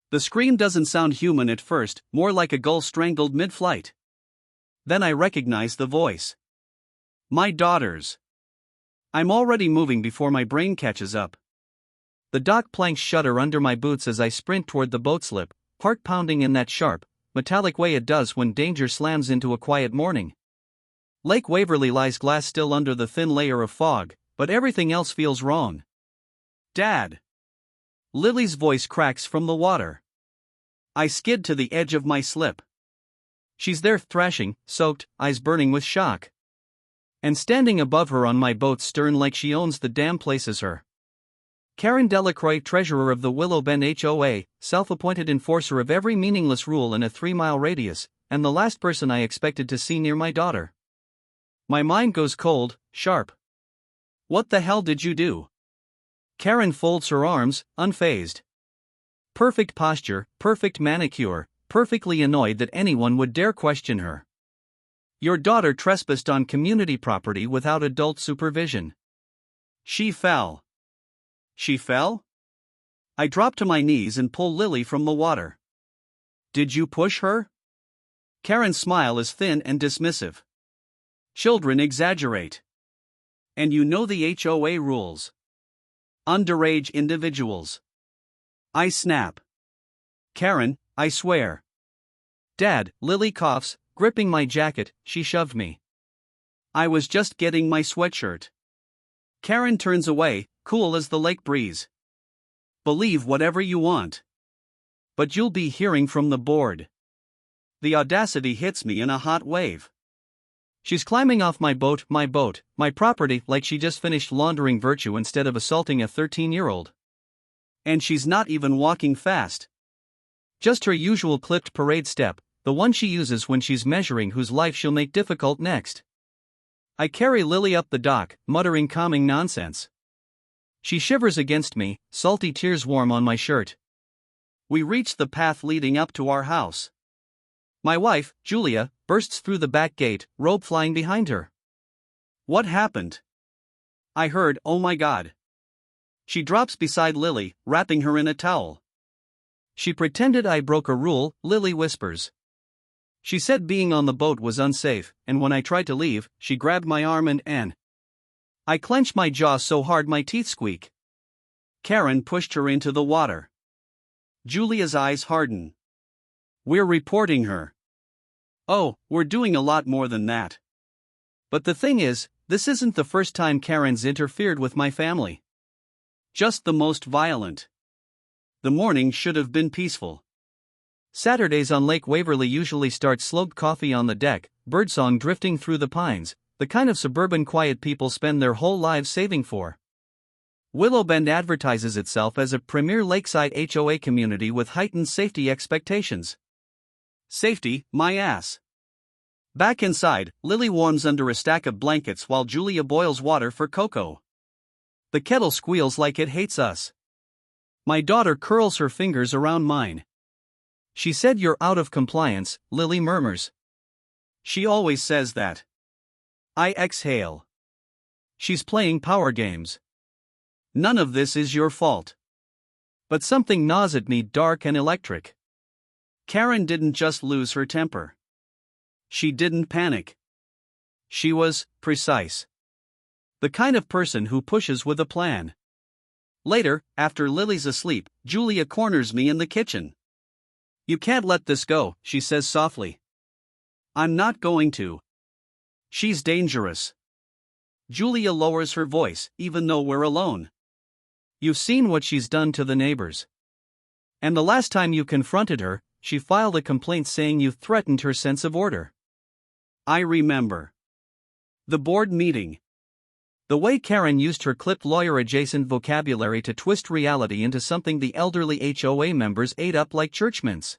The scream doesn't sound human at first, more like a gull strangled mid-flight. Then I recognize the voice. My daughter's. I'm already moving before my brain catches up. The dock planks shudder under my boots as I sprint toward the boat slip, heart pounding in that sharp, metallic way it does when danger slams into a quiet morning. Lake Waverly lies glass still under the thin layer of fog, but everything else feels wrong. Dad! Lily's voice cracks from the water. I skid to the edge of my slip. She's there thrashing, soaked, eyes burning with shock. And standing above her on my boat's stern like she owns the damn place is her. Karen Delacroix, treasurer of the Willow Bend HOA, self-appointed enforcer of every meaningless rule in a 3-mile radius, and the last person I expected to see near my daughter. My mind goes cold, sharp. What the hell did you do? Karen folds her arms, unfazed. Perfect posture, perfect manicure, perfectly annoyed that anyone would dare question her. Your daughter trespassed on community property without adult supervision. She fell. She fell? I drop to my knees and pull Lily from the water. Did you push her? Karen's smile is thin and dismissive. Children exaggerate. And you know the HOA rules. Underage individuals. I snap. Karen, I swear. Dad, Lily coughs, gripping my jacket, she shoved me. I was just getting my sweatshirt. Karen turns away, cool as the lake breeze. Believe whatever you want. But you'll be hearing from the board. The audacity hits me in a hot wave. She's climbing off my boat, my property, like she just finished laundering virtue instead of assaulting a 13-year-old. And she's not even walking fast. Just her usual clipped parade step, the one she uses when she's measuring whose life she'll make difficult next. I carry Lily up the dock, muttering calming nonsense. She shivers against me, salty tears warm on my shirt. We reach the path leading up to our house. My wife, Julia, bursts through the back gate, robe flying behind her. What happened? I heard, oh my God. She drops beside Lily, wrapping her in a towel. She pretended I broke a rule, Lily whispers. She said being on the boat was unsafe, and when I tried to leave, she grabbed my arm and I clench my jaw so hard my teeth squeak. Karen pushed her into the water. Julia's eyes harden. We're reporting her. Oh, we're doing a lot more than that. But the thing is, this isn't the first time Karen's interfered with my family. Just the most violent. The morning should have been peaceful. Saturdays on Lake Waverly usually start slowed coffee on the deck, birdsong drifting through the pines, the kind of suburban quiet people spend their whole lives saving for. Willow Bend advertises itself as a premier lakeside HOA community with heightened safety expectations. Safety, my ass. Back inside, Lily warms under a stack of blankets while Julia boils water for cocoa. The kettle squeals like it hates us. My daughter curls her fingers around mine. She said you're out of compliance, Lily murmurs. She always says that. I exhale. She's playing power games. None of this is your fault. But something gnaws at me, dark and electric. Karen didn't just lose her temper. She didn't panic. She was precise. The kind of person who pushes with a plan. Later, after Lily's asleep, Julia corners me in the kitchen. You can't let this go, she says softly. I'm not going to. She's dangerous. Julia lowers her voice, even though we're alone. You've seen what she's done to the neighbors. And the last time you confronted her, she filed a complaint saying you threatened her sense of order. I remember. The board meeting. The way Karen used her clipped lawyer-adjacent vocabulary to twist reality into something the elderly HOA members ate up like church mints.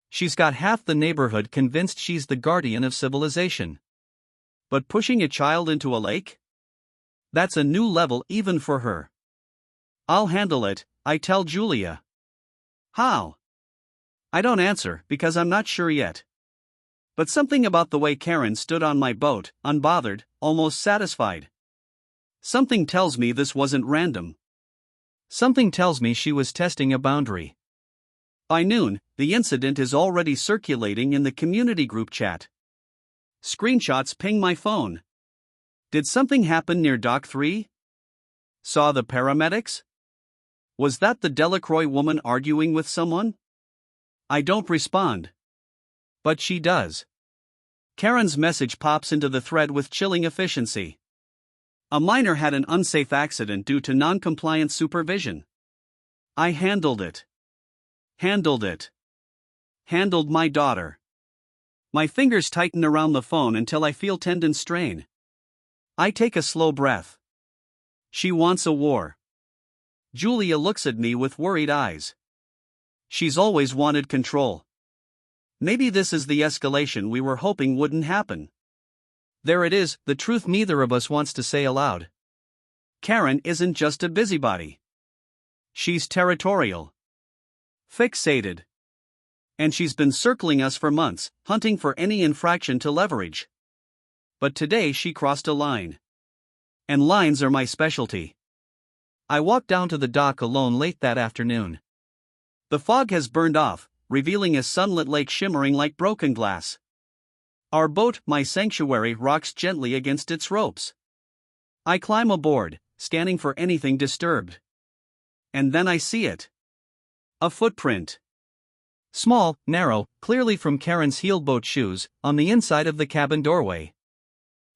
She's got half the neighborhood convinced she's the guardian of civilization. But pushing a child into a lake? That's a new level even for her. I'll handle it, I tell Julia. How? I don't answer because I'm not sure yet. But something about the way Karen stood on my boat, unbothered, almost satisfied. Something tells me this wasn't random. Something tells me she was testing a boundary. By noon, the incident is already circulating in the community group chat. Screenshots ping my phone. Did something happen near Dock 3? Saw the paramedics? Was that the Delacroix woman arguing with someone? I don't respond. But she does. Karen's message pops into the thread with chilling efficiency. A minor had an unsafe accident due to non-compliant supervision. I handled it. Handled my daughter. My fingers tighten around the phone until I feel tendon strain. I take a slow breath. She wants a war. Julia looks at me with worried eyes. She's always wanted control. Maybe this is the escalation we were hoping wouldn't happen. There it is, the truth neither of us wants to say aloud. Karen isn't just a busybody. She's territorial. Fixated. And she's been circling us for months, hunting for any infraction to leverage. But today she crossed a line. And lines are my specialty. I walked down to the dock alone late that afternoon. The fog has burned off, revealing a sunlit lake shimmering like broken glass. Our boat, my sanctuary, rocks gently against its ropes. I climb aboard, scanning for anything disturbed. And then I see it. A footprint. Small, narrow, clearly from Karen's heel-boat shoes, on the inside of the cabin doorway.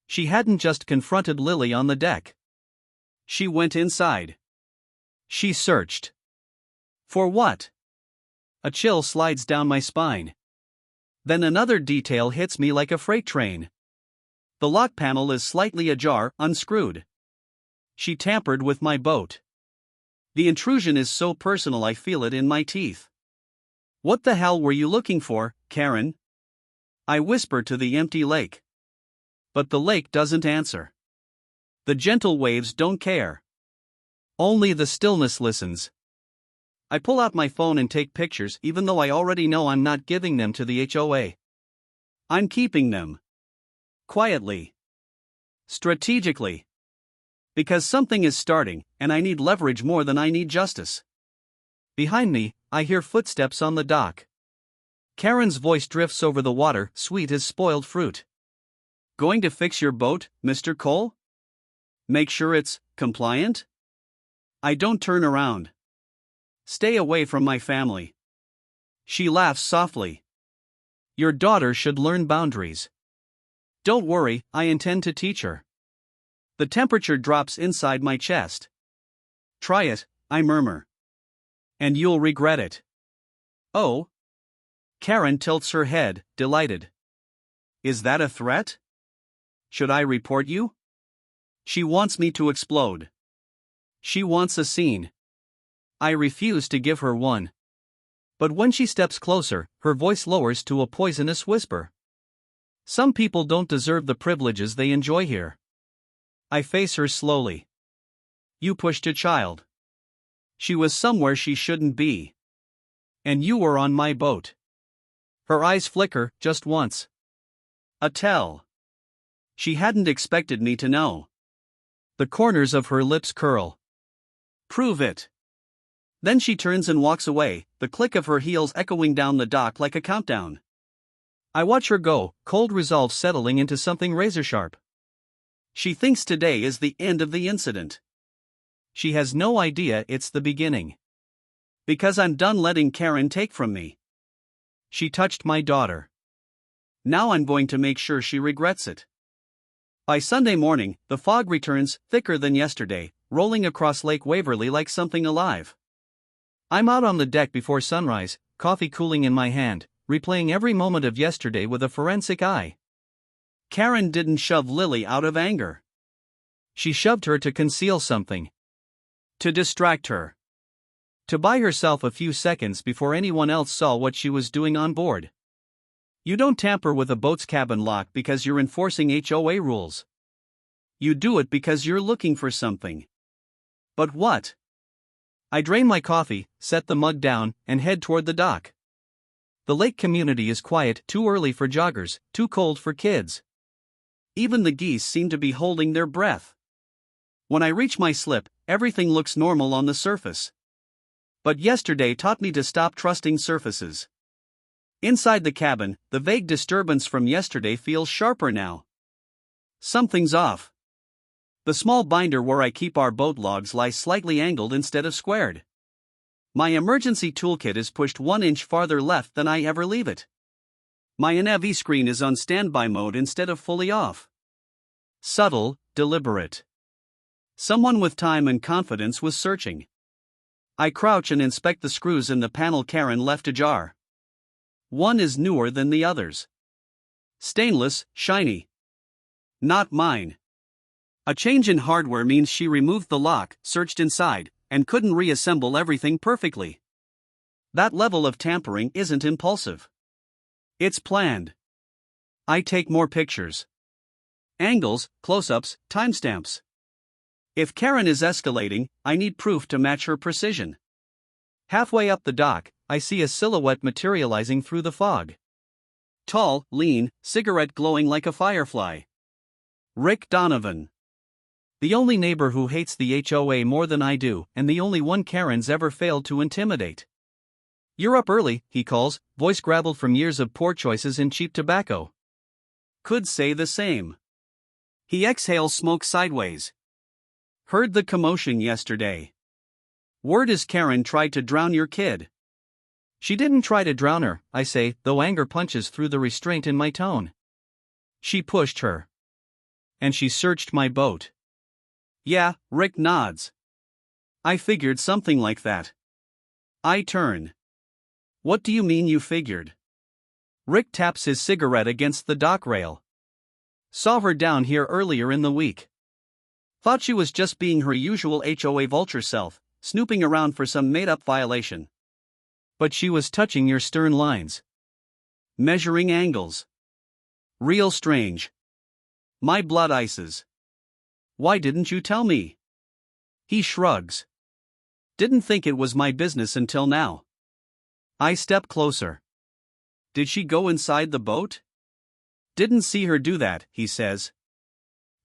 She hadn't just confronted Lily on the deck. She went inside. She searched. For what? A chill slides down my spine. Then another detail hits me like a freight train. The lock panel is slightly ajar, unscrewed. She tampered with my boat. The intrusion is so personal I feel it in my teeth. What the hell were you looking for, Karen? I whisper to the empty lake. But the lake doesn't answer. The gentle waves don't care. Only the stillness listens. I pull out my phone and take pictures even though I already know I'm not giving them to the HOA. I'm keeping them. Quietly. Strategically. Because something is starting, and I need leverage more than I need justice. Behind me, I hear footsteps on the dock. Karen's voice drifts over the water, sweet as spoiled fruit. Going to fix your boat, Mr. Cole? Make sure it's compliant? I don't turn around. Stay away from my family. She laughs softly. Your daughter should learn boundaries. Don't worry, I intend to teach her. The temperature drops inside my chest. Try it, I murmur. And you'll regret it. Oh? Karen tilts her head, delighted. Is that a threat? Should I report you? She wants me to explode. She wants a scene. I refuse to give her one. But when she steps closer, her voice lowers to a poisonous whisper. Some people don't deserve the privileges they enjoy here. I face her slowly. You pushed a child. She was somewhere she shouldn't be. And you were on my boat. Her eyes flicker, just once. A tell. She hadn't expected me to know. The corners of her lips curl. Prove it. Then she turns and walks away, the click of her heels echoing down the dock like a countdown. I watch her go, cold resolve settling into something razor-sharp. She thinks today is the end of the incident. She has no idea it's the beginning. Because I'm done letting Karen take from me. She touched my daughter. Now I'm going to make sure she regrets it. By Sunday morning, the fog returns, thicker than yesterday, rolling across Lake Waverly like something alive. I'm out on the deck before sunrise, coffee cooling in my hand, replaying every moment of yesterday with a forensic eye. Karen didn't shove Lily out of anger. She shoved her to conceal something. To distract her. To buy herself a few seconds before anyone else saw what she was doing on board. You don't tamper with a boat's cabin lock because you're enforcing HOA rules. You do it because you're looking for something. But what? I drain my coffee, set the mug down, and head toward the dock. The lake community is quiet, too early for joggers, too cold for kids. Even the geese seem to be holding their breath. When I reach my slip, everything looks normal on the surface. But yesterday taught me to stop trusting surfaces. Inside the cabin, the vague disturbance from yesterday feels sharper now. Something's off. The small binder where I keep our boat logs lies slightly angled instead of squared. My emergency toolkit is pushed 1 inch farther left than I ever leave it. My NAV screen is on standby mode instead of fully off. Subtle, deliberate. Someone with time and confidence was searching. I crouch and inspect the screws in the panel Karen left ajar. One is newer than the others. Stainless, shiny. Not mine. A change in hardware means she removed the lock, searched inside, and couldn't reassemble everything perfectly. That level of tampering isn't impulsive. It's planned. I take more pictures. Angles, close-ups, timestamps. If Karen is escalating, I need proof to match her precision. Halfway up the dock, I see a silhouette materializing through the fog. Tall, lean, cigarette glowing like a firefly. Rick Donovan. The only neighbor who hates the HOA more than I do, and the only one Karen's ever failed to intimidate. "You're up early," he calls, voice graveled from years of poor choices in cheap tobacco. Could say the same. He exhales smoke sideways. Heard the commotion yesterday. Word is Karen tried to drown your kid. She didn't try to drown her, I say, though anger punches through the restraint in my tone. She pushed her. And she searched my boat. Yeah, Rick nods. I figured something like that. I turn. What do you mean you figured? Rick taps his cigarette against the dock rail. Saw her down here earlier in the week. Thought she was just being her usual HOA vulture self, snooping around for some made-up violation. But she was touching your stern lines. Measuring angles. Real strange. My blood ices. Why didn't you tell me? He shrugs. Didn't think it was my business until now. I step closer. Did she go inside the boat? Didn't see her do that, he says.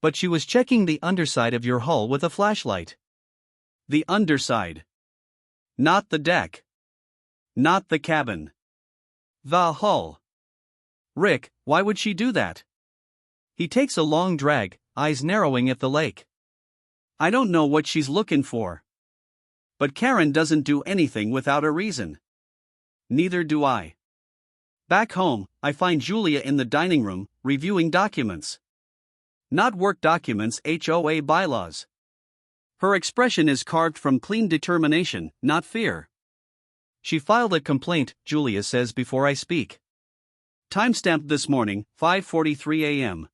But she was checking the underside of your hull with a flashlight. The underside. Not the deck. Not the cabin. The hull. Rick, why would she do that? He takes a long drag, eyes narrowing at the lake. I don't know what she's looking for. But Karen doesn't do anything without a reason. Neither do I. Back home, I find Julia in the dining room, reviewing documents. Not work documents, HOA bylaws. Her expression is carved from clean determination, not fear. She filed a complaint, Julia says before I speak. Timestamped this morning, 5:43 a.m.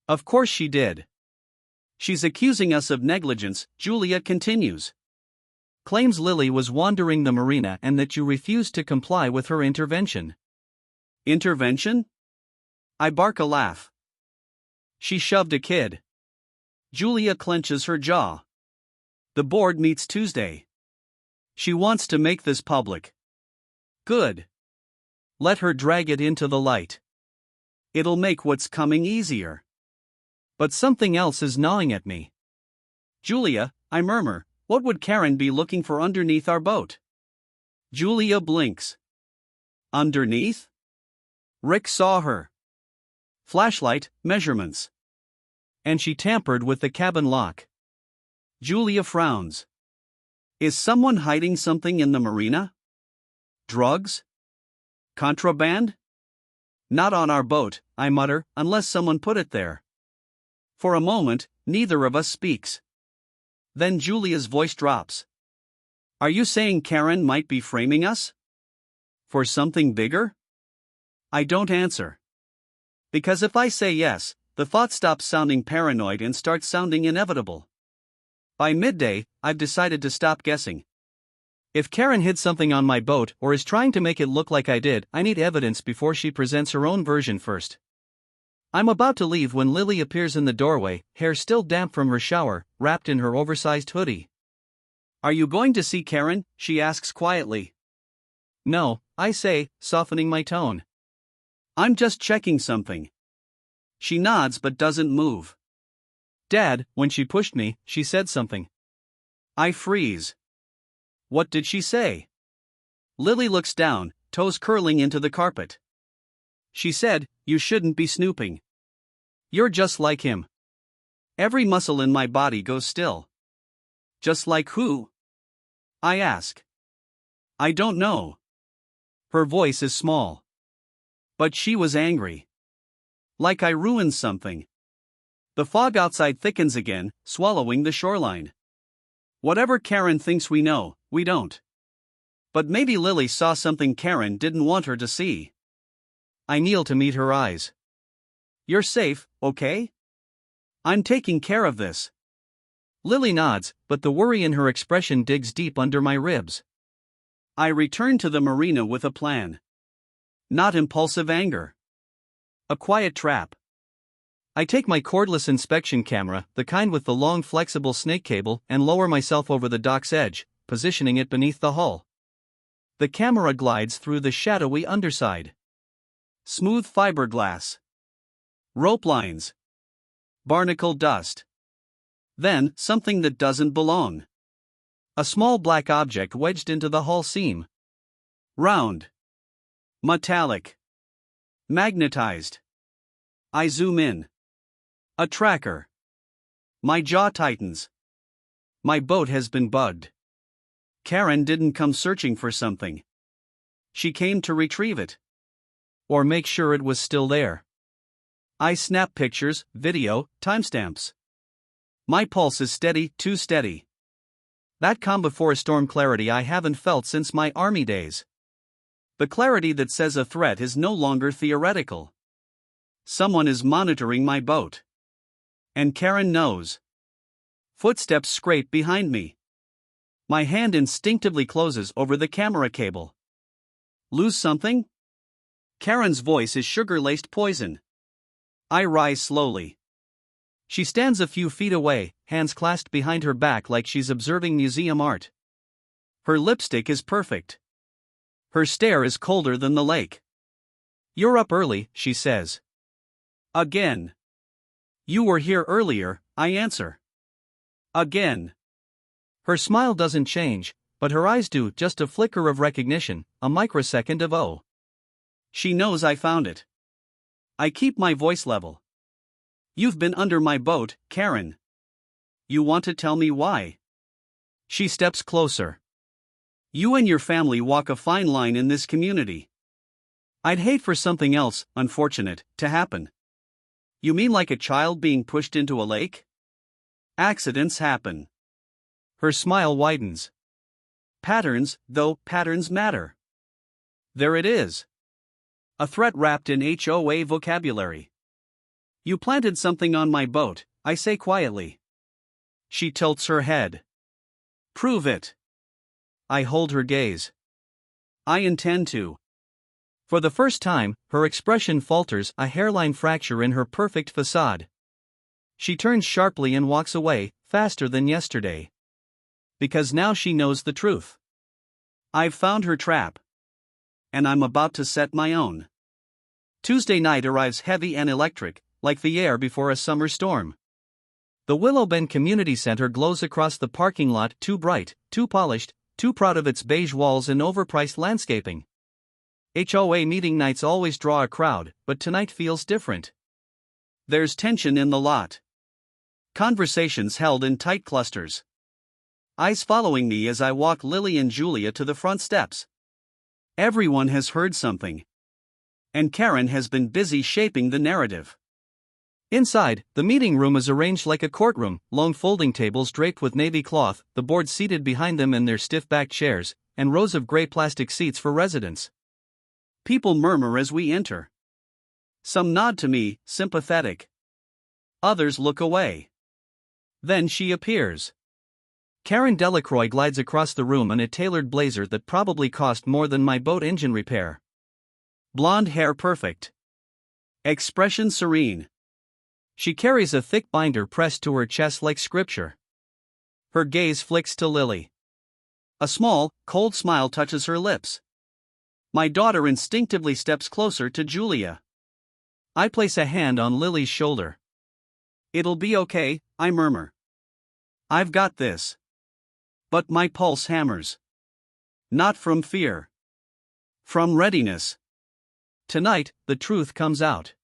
Of course she did. She's accusing us of negligence, Julia continues. Claims Lily was wandering the marina and that you refused to comply with her intervention. Intervention? I bark a laugh. She shoved a kid. Julia clenches her jaw. The board meets Tuesday. She wants to make this public. Good. Let her drag it into the light. It'll make what's coming easier. But something else is gnawing at me. Julia, I murmur, what would Karen be looking for underneath our boat? Julia blinks. Underneath? Rick saw her. Flashlight, measurements. And she tampered with the cabin lock. Julia frowns. Is someone hiding something in the marina? Drugs? Contraband? Not on our boat, I mutter, unless someone put it there. For a moment, neither of us speaks. Then Julia's voice drops. Are you saying Karen might be framing us? For something bigger? I don't answer. Because if I say yes, the thought stops sounding paranoid and starts sounding inevitable. By midday, I've decided to stop guessing. If Karen hid something on my boat or is trying to make it look like I did, I need evidence before she presents her own version first. I'm about to leave when Lily appears in the doorway, hair still damp from her shower, wrapped in her oversized hoodie. Are you going to see Karen? She asks quietly. No, I say, softening my tone. I'm just checking something. She nods but doesn't move. Dad, when she pushed me, she said something. I freeze. What did she say? Lily looks down, toes curling into the carpet. She said, "You shouldn't be snooping. You're just like him." Every muscle in my body goes still. Just like who? I ask. I don't know. Her voice is small. But she was angry. Like I ruined something. The fog outside thickens again, swallowing the shoreline. Whatever Karen thinks we know, we don't. But maybe Lily saw something Karen didn't want her to see. I kneel to meet her eyes. You're safe, okay? I'm taking care of this. Lily nods, but the worry in her expression digs deep under my ribs. I return to the marina with a plan. Not impulsive anger. A quiet trap. I take my cordless inspection camera, the kind with the long flexible snake cable, and lower myself over the dock's edge, positioning it beneath the hull. The camera glides through the shadowy underside. Smooth fiberglass. Rope lines. Barnacle dust. Then, something that doesn't belong. A small black object wedged into the hull seam. Round. Metallic. Magnetized. I zoom in. A tracker. My jaw tightens. My boat has been bugged. Karen didn't come searching for something. She came to retrieve it. Or make sure it was still there. I snap pictures, video, timestamps. My pulse is steady, too steady. That calm before a storm clarity I haven't felt since my army days. The clarity that says a threat is no longer theoretical. Someone is monitoring my boat. And Karen knows. Footsteps scrape behind me. My hand instinctively closes over the camera cable. Lose something? Karen's voice is sugar-laced poison. I rise slowly. She stands a few feet away, hands clasped behind her back like she's observing museum art. Her lipstick is perfect. Her stare is colder than the lake. You're up early, she says. Again. You were here earlier, I answer. Again. Her smile doesn't change, but her eyes do, just a flicker of recognition, a microsecond of oh. She knows I found it. I keep my voice level. You've been under my boat, Karen. You want to tell me why? She steps closer. You and your family walk a fine line in this community. I'd hate for something else, unfortunate, to happen. You mean like a child being pushed into a lake? Accidents happen. Her smile widens. Patterns, though, patterns matter. There it is. A threat wrapped in HOA vocabulary. You planted something on my boat, I say quietly. She tilts her head. Prove it. I hold her gaze. I intend to. For the first time, her expression falters, a hairline fracture in her perfect facade. She turns sharply and walks away, faster than yesterday. Because now she knows the truth. I've found her trap. And I'm about to set my own. Tuesday night arrives heavy and electric, like the air before a summer storm. The Willow Bend Community Center glows across the parking lot, too bright, too polished, too proud of its beige walls and overpriced landscaping. HOA meeting nights always draw a crowd, but tonight feels different. There's tension in the lot. Conversations held in tight clusters. Eyes following me as I walk Lily and Julia to the front steps. Everyone has heard something. And Karen has been busy shaping the narrative. Inside, the meeting room is arranged like a courtroom, long folding tables draped with navy cloth, the board seated behind them in their stiff-backed chairs, and rows of gray plastic seats for residents. People murmur as we enter. Some nod to me, sympathetic. Others look away. Then she appears. Karen Delacroix glides across the room in a tailored blazer that probably cost more than my boat engine repair. Blonde hair perfect. Expression serene. She carries a thick binder pressed to her chest like scripture. Her gaze flicks to Lily. A small, cold smile touches her lips. My daughter instinctively steps closer to Julia. I place a hand on Lily's shoulder. It'll be okay, I murmur. I've got this. But my pulse hammers. Not from fear. From readiness. Tonight, the truth comes out.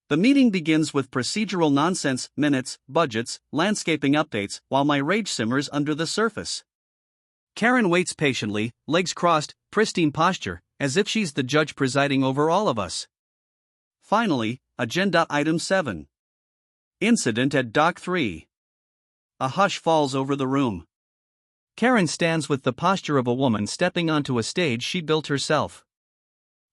The meeting begins with procedural nonsense, minutes, budgets, landscaping updates, while my rage simmers under the surface. Karen waits patiently, legs crossed, pristine posture, as if she's the judge presiding over all of us. Finally, Agenda Item 7. Incident at Dock 3. A hush falls over the room. Karen stands with the posture of a woman stepping onto a stage she built herself.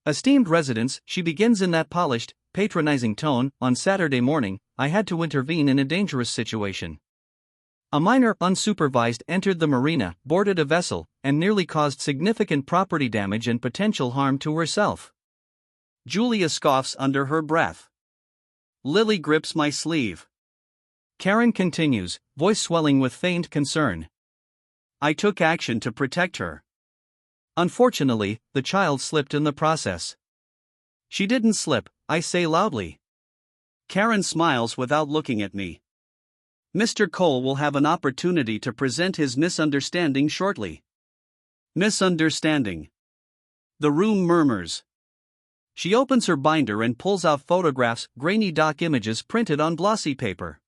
Esteemed residents, she begins in that polished, patronizing tone. On Saturday morning, I had to intervene in a dangerous situation. A minor, unsupervised, entered the marina, boarded a vessel, and nearly caused significant property damage and potential harm to herself. Julia scoffs under her breath. Lily grips my sleeve. Karen continues, voice swelling with feigned concern. I took action to protect her. Unfortunately, the child slipped in the process. She didn't slip, I say loudly. Karen smiles without looking at me. Mr. Cole will have an opportunity to present his misunderstanding shortly. Misunderstanding. The room murmurs. She opens her binder and pulls out photographs, grainy dock images printed on glossy paper.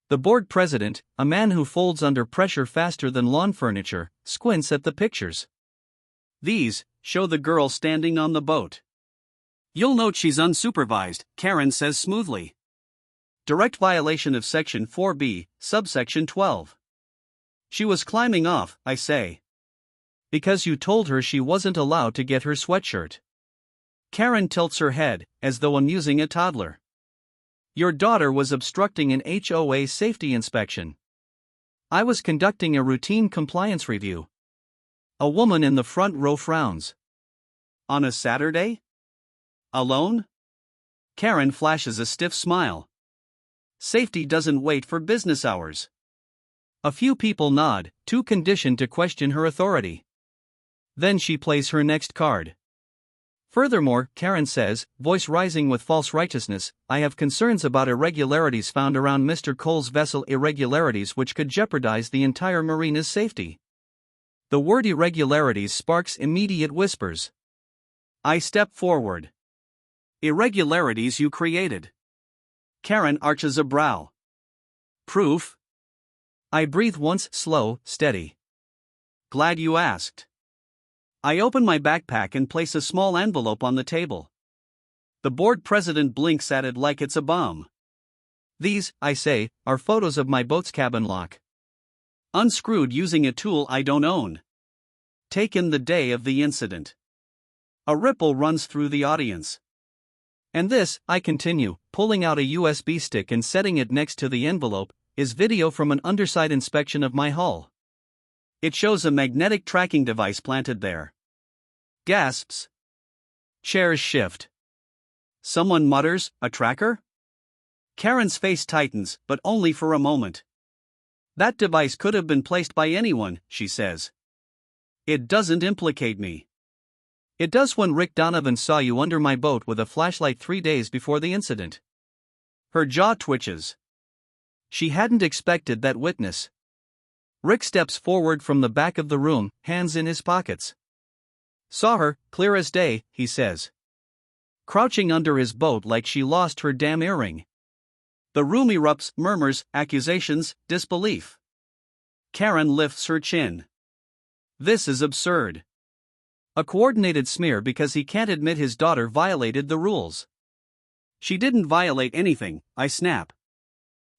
The board president, a man who folds under pressure faster than lawn furniture, squints at the pictures. These show the girl standing on the boat. You'll note she's unsupervised, Karen says smoothly. Direct violation of Section 4B, subsection 12. She was climbing off, I say. Because you told her she wasn't allowed to get her sweatshirt. Karen tilts her head, as though amusing a toddler. Your daughter was obstructing an HOA safety inspection. I was conducting a routine compliance review. A woman in the front row frowns. On a Saturday? Alone? Karen flashes a stiff smile. Safety doesn't wait for business hours. A few people nod, too conditioned to question her authority. Then she plays her next card. Furthermore, Karen says, voice rising with false righteousness, I have concerns about irregularities found around Mr. Cole's vessel, irregularities which could jeopardize the entire marina's safety. The word irregularities sparks immediate whispers. I step forward. Irregularities you created. Karen arches a brow. Proof? I breathe once, slow, steady. Glad you asked. I open my backpack and place a small envelope on the table. The board president blinks at it like it's a bomb. These, I say, are photos of my boat's cabin lock. Unscrewed using a tool I don't own. Taken the day of the incident. A ripple runs through the audience. And this, I continue, pulling out a USB stick and setting it next to the envelope, is video from an underside inspection of my hull. It shows a magnetic tracking device planted there. Gasps. Chairs shift. Someone mutters, a tracker? Karen's face tightens, but only for a moment. That device could have been placed by anyone, she says. It doesn't implicate me. It does when Rick Donovan saw you under my boat with a flashlight 3 days before the incident. Her jaw twitches. She hadn't expected that witness. Rick steps forward from the back of the room, hands in his pockets. Saw her, clear as day, he says. Crouching under his boat like she lost her damn earring. The room erupts, murmurs, accusations, disbelief. Karen lifts her chin. This is absurd. A coordinated smear because he can't admit his daughter violated the rules. She didn't violate anything, I snap.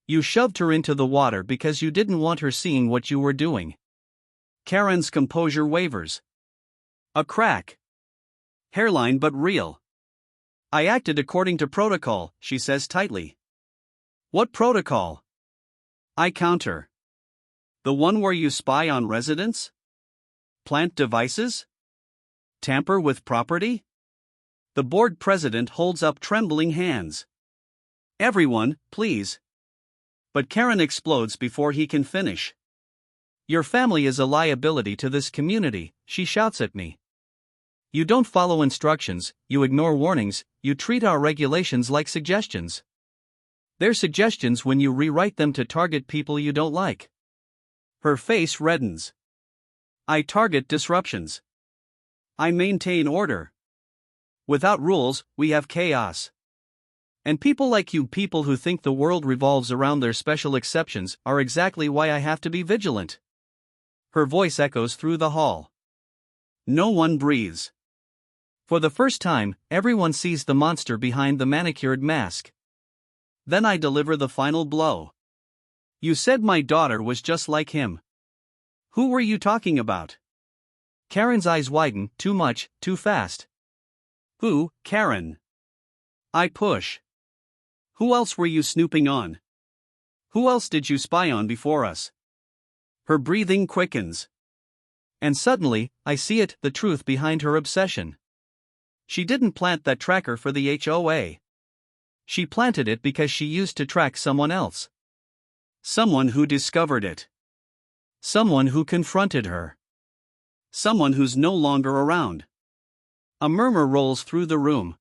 You shoved her into the water because you didn't want her seeing what you were doing. Karen's composure wavers. A crack. Hairline but real. I acted according to protocol, she says tightly. What protocol? I counter. The one where you spy on residents? Plant devices? Tamper with property? The board president holds up trembling hands. Everyone, please. But Karen explodes before he can finish. Your family is a liability to this community, she shouts at me. You don't follow instructions, you ignore warnings, you treat our regulations like suggestions. They're suggestions when you rewrite them to target people you don't like. Her face reddens. I target disruptions. I maintain order. Without rules, we have chaos. And people like you, people who think the world revolves around their special exceptions, are exactly why I have to be vigilant. Her voice echoes through the hall. No one breathes. For the first time, everyone sees the monster behind the manicured mask. Then I deliver the final blow. You said my daughter was just like him. Who were you talking about? Karen's eyes widen, too much, too fast. Who, Karen? I push. Who else were you snooping on? Who else did you spy on before us? Her breathing quickens. And suddenly, I see it, the truth behind her obsession. She didn't plant that tracker for the HOA. She planted it because she used to track someone else. Someone who discovered it. Someone who confronted her. Someone who's no longer around. A murmur rolls through the room.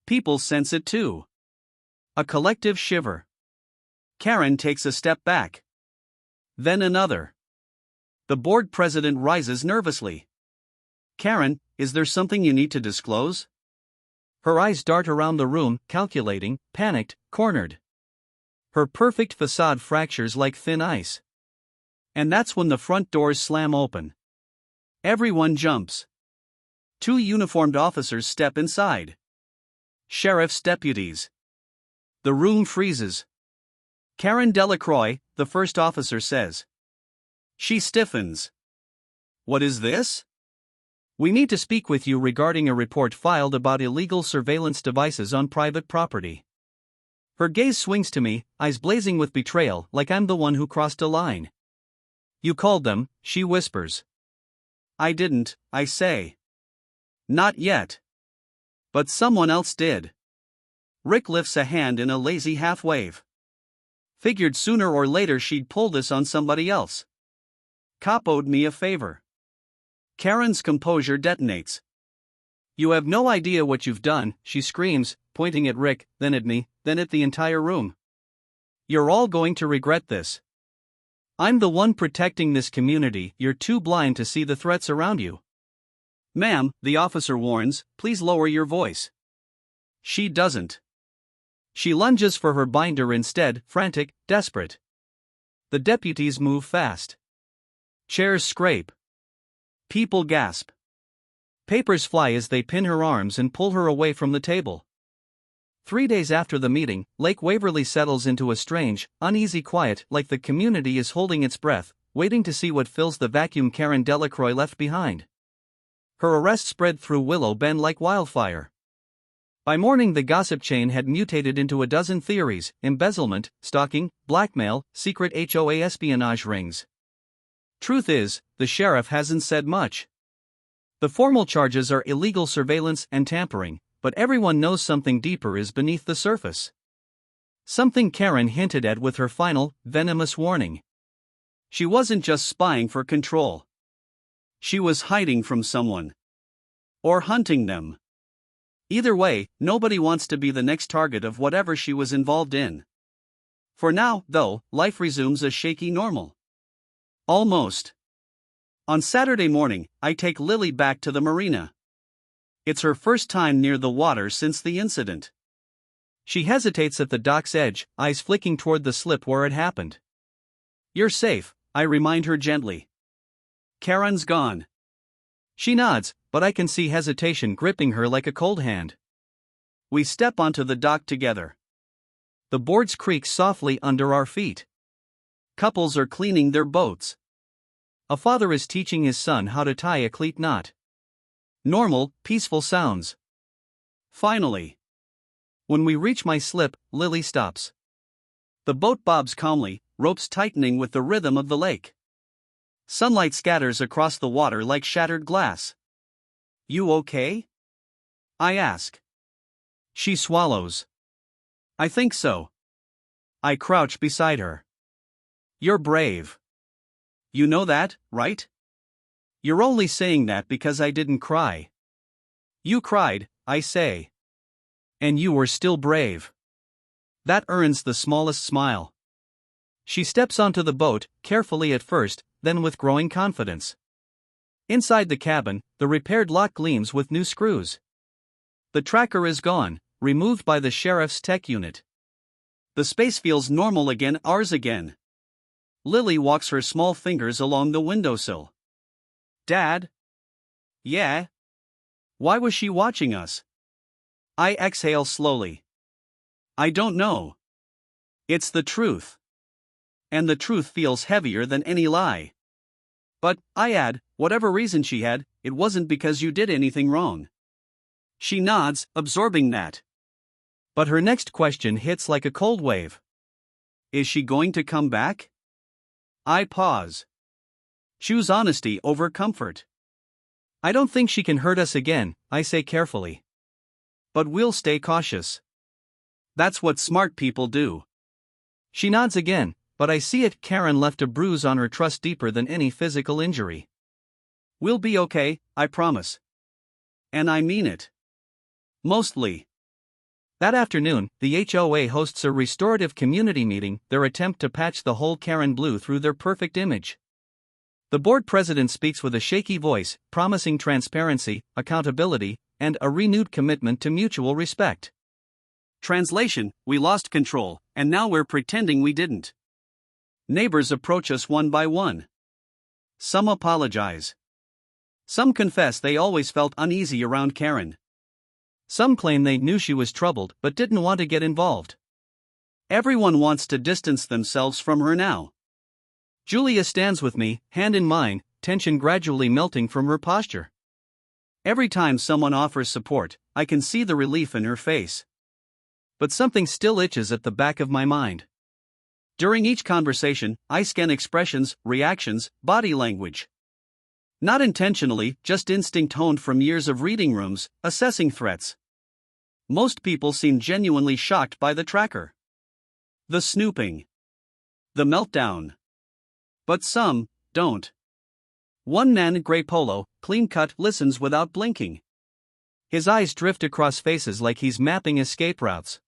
People sense it too. A collective shiver. Karen takes a step back. Then another. The board president rises nervously. Karen, is there something you need to disclose? Her eyes dart around the room, calculating, panicked, cornered. Her perfect facade fractures like thin ice. And that's when the front doors slam open. Everyone jumps. 2 uniformed officers step inside. Sheriff's deputies. The room freezes. Karen Delacroix, the first officer says. She stiffens. What is this? We need to speak with you regarding a report filed about illegal surveillance devices on private property. Her gaze swings to me, eyes blazing with betrayal, like I'm the one who crossed a line. You called them, she whispers. I didn't, I say. Not yet. But someone else did. Rick lifts a hand in a lazy half-wave. Figured sooner or later she'd pull this on somebody else. Cop owed me a favor. Karen's composure detonates. You have no idea what you've done, she screams, pointing at Rick, then at me, then at the entire room. You're all going to regret this. I'm the one protecting this community, you're too blind to see the threats around you. Ma'am, the officer warns, please lower your voice. She doesn't. She lunges for her binder instead, frantic, desperate. The deputies move fast. Chairs scrape. People gasp. Papers fly as they pin her arms and pull her away from the table. 3 days after the meeting, Lake Waverly settles into a strange, uneasy quiet, like the community is holding its breath, waiting to see what fills the vacuum Karen Delacroix left behind. Her arrest spread through Willow Bend like wildfire. By morning the gossip chain had mutated into a dozen theories: embezzlement, stalking, blackmail, secret HOA espionage rings. Truth is, the sheriff hasn't said much. The formal charges are illegal surveillance and tampering, but everyone knows something deeper is beneath the surface. Something Karen hinted at with her final, venomous warning. She wasn't just spying for control. She was hiding from someone. Or hunting them. Either way, nobody wants to be the next target of whatever she was involved in. For now, though, life resumes a shaky normal. Almost. On Saturday morning, I take Lily back to the marina. It's her first time near the water since the incident. She hesitates at the dock's edge, eyes flicking toward the slip where it happened. You're safe, I remind her gently. Karen's gone. She nods, but I can see hesitation gripping her like a cold hand. We step onto the dock together. The boards creak softly under our feet. Couples are cleaning their boats. A father is teaching his son how to tie a cleat knot. Normal, peaceful sounds. Finally. When we reach my slip, Lily stops. The boat bobs calmly, ropes tightening with the rhythm of the lake. Sunlight scatters across the water like shattered glass. You okay? I ask. She swallows. I think so. I crouch beside her. You're brave. You know that, right? You're only saying that because I didn't cry. You cried, I say. And you were still brave. That earns the smallest smile. She steps onto the boat, carefully at first, then with growing confidence. Inside the cabin, the repaired lock gleams with new screws. The tracker is gone, removed by the sheriff's tech unit. The space feels normal again, ours again. Lily walks her small fingers along the windowsill. Dad? Yeah? Why was she watching us? I exhale slowly. I don't know. It's the truth. And the truth feels heavier than any lie. But, I add, whatever reason she had, it wasn't because you did anything wrong. She nods, absorbing that. But her next question hits like a cold wave. Is she going to come back? I pause. Choose honesty over comfort. I don't think she can hurt us again, I say carefully. But we'll stay cautious. That's what smart people do. She nods again, but I see it. Karen left a bruise on her truss deeper than any physical injury. We'll be okay, I promise. And I mean it. Mostly. That afternoon, the HOA hosts a restorative community meeting, their attempt to patch the hole Karen blew through their perfect image. The board president speaks with a shaky voice, promising transparency, accountability, and a renewed commitment to mutual respect. Translation: we lost control, and now we're pretending we didn't. Neighbors approach us one by one. Some apologize. Some confess they always felt uneasy around Karen. Some claim they knew she was troubled but didn't want to get involved. Everyone wants to distance themselves from her now. Julia stands with me, hand in mine, tension gradually melting from her posture. Every time someone offers support, I can see the relief in her face. But something still itches at the back of my mind. During each conversation, I scan expressions, reactions, body language. Not intentionally, just instinct honed from years of reading rooms, assessing threats. Most people seem genuinely shocked by the tracker. The snooping. The meltdown. But some don't. One man in gray polo, clean cut, listens without blinking. His eyes drift across faces like he's mapping escape routes.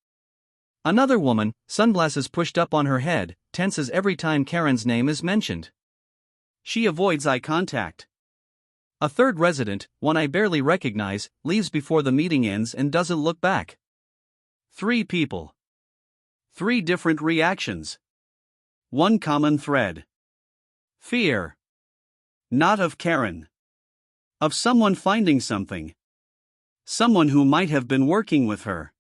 Another woman, sunglasses pushed up on her head, tenses every time Karen's name is mentioned. She avoids eye contact. A third resident, one I barely recognize, leaves before the meeting ends and doesn't look back. 3 people. 3 different reactions. One common thread. Fear. Not of Karen. Of someone finding something. Someone who might have been working with her.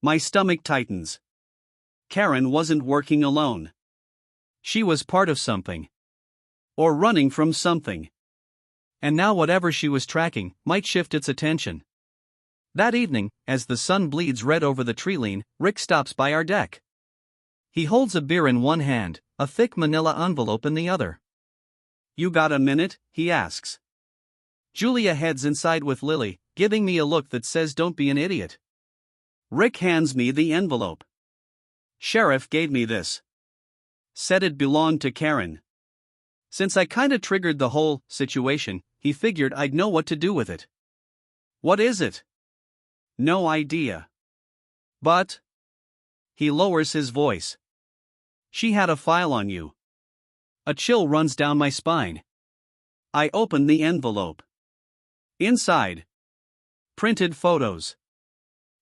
My stomach tightens. Karen wasn't working alone. She was part of something. Or running from something. And now whatever she was tracking might shift its attention. That evening, as the sun bleeds red over the treeline, Rick stops by our deck. He holds a beer in one hand, a thick manila envelope in the other. You got a minute? He asks. Julia heads inside with Lily, giving me a look that says don't be an idiot. Rick hands me the envelope. Sheriff gave me this. Said it belonged to Karen. Since I kinda triggered the whole situation, he figured I'd know what to do with it. What is it? No idea. But... He lowers his voice. She had a file on you. A chill runs down my spine. I open the envelope. Inside. Printed photos.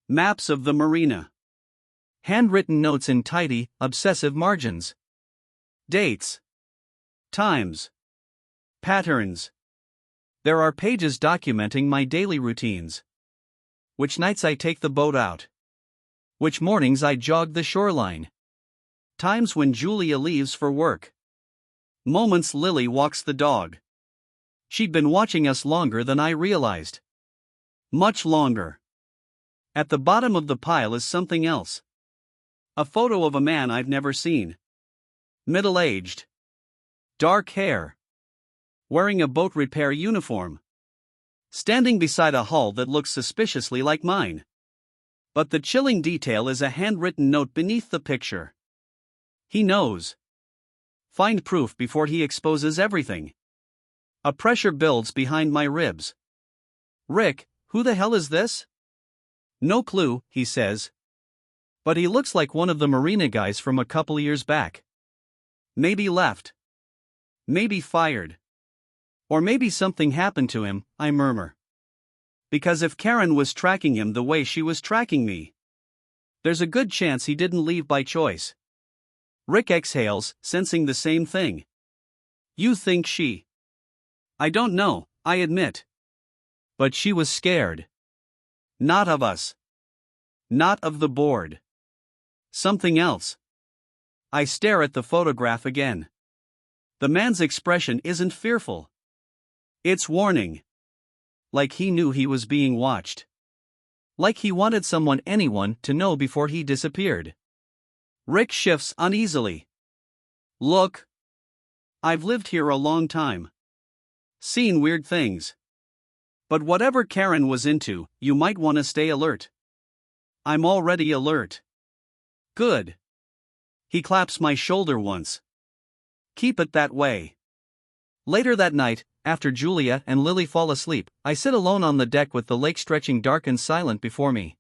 Maps of the marina. Handwritten notes in tidy, obsessive margins. Dates. Times. Patterns. There are pages documenting my daily routines. Which nights I take the boat out. Which mornings I jog the shoreline. Times when Julia leaves for work. Moments Lily walks the dog. She'd been watching us longer than I realized. Much longer. At the bottom of the pile is something else. A photo of a man I've never seen. Middle-aged. Dark hair. Wearing a boat repair uniform. Standing beside a hull that looks suspiciously like mine. But the chilling detail is a handwritten note beneath the picture. He knows. Find proof before he exposes everything. A pressure builds behind my ribs. Rick, who the hell is this? No clue, he says. But he looks like one of the marina guys from a couple years back. Maybe left. Maybe fired. Or maybe something happened to him, I murmur. Because if Karen was tracking him the way she was tracking me, there's a good chance he didn't leave by choice. Rick exhales, sensing the same thing. You think she? I don't know, I admit. But she was scared. Not of us. Not of the board. Something else. I stare at the photograph again. The man's expression isn't fearful. It's warning. Like he knew he was being watched. Like he wanted anyone to know before he disappeared. Rick shifts uneasily. Look. I've lived here a long time. Seen weird things. But whatever Karen was into, you might want to stay alert. I'm already alert. Good. He claps my shoulder once. Keep it that way. Later that night, after Julia and Lily fall asleep, I sit alone on the deck with the lake stretching dark and silent before me.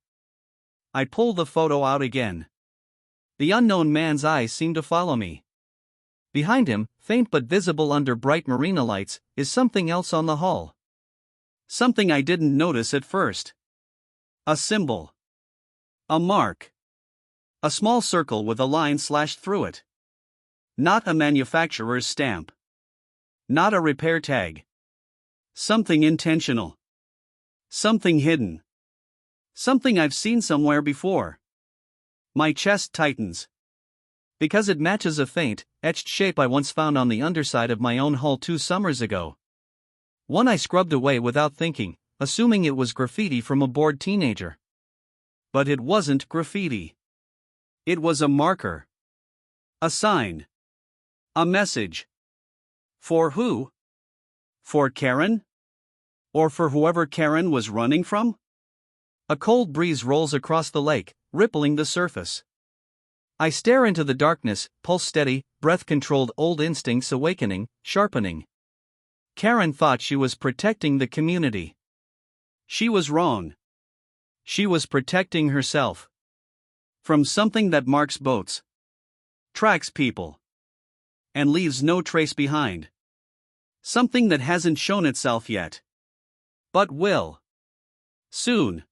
I pull the photo out again. The unknown man's eyes seem to follow me. Behind him, faint but visible under bright marina lights, is something else on the hull. Something I didn't notice at first. A symbol. A mark. A small circle with a line slashed through it. Not a manufacturer's stamp. Not a repair tag. Something intentional. Something hidden. Something I've seen somewhere before. My chest tightens. Because it matches a faint, etched shape I once found on the underside of my own hull 2 summers ago. One I scrubbed away without thinking, assuming it was graffiti from a bored teenager. But it wasn't graffiti. It was a marker. A sign. A message. For who? For Karen? Or for whoever Karen was running from? A cold breeze rolls across the lake, rippling the surface. I stare into the darkness, pulse steady, breath-controlled, old instincts awakening, sharpening. Karen thought she was protecting the community. She was wrong. She was protecting herself. From something that marks boats. Tracks people. And leaves no trace behind. Something that hasn't shown itself yet. But will. Soon.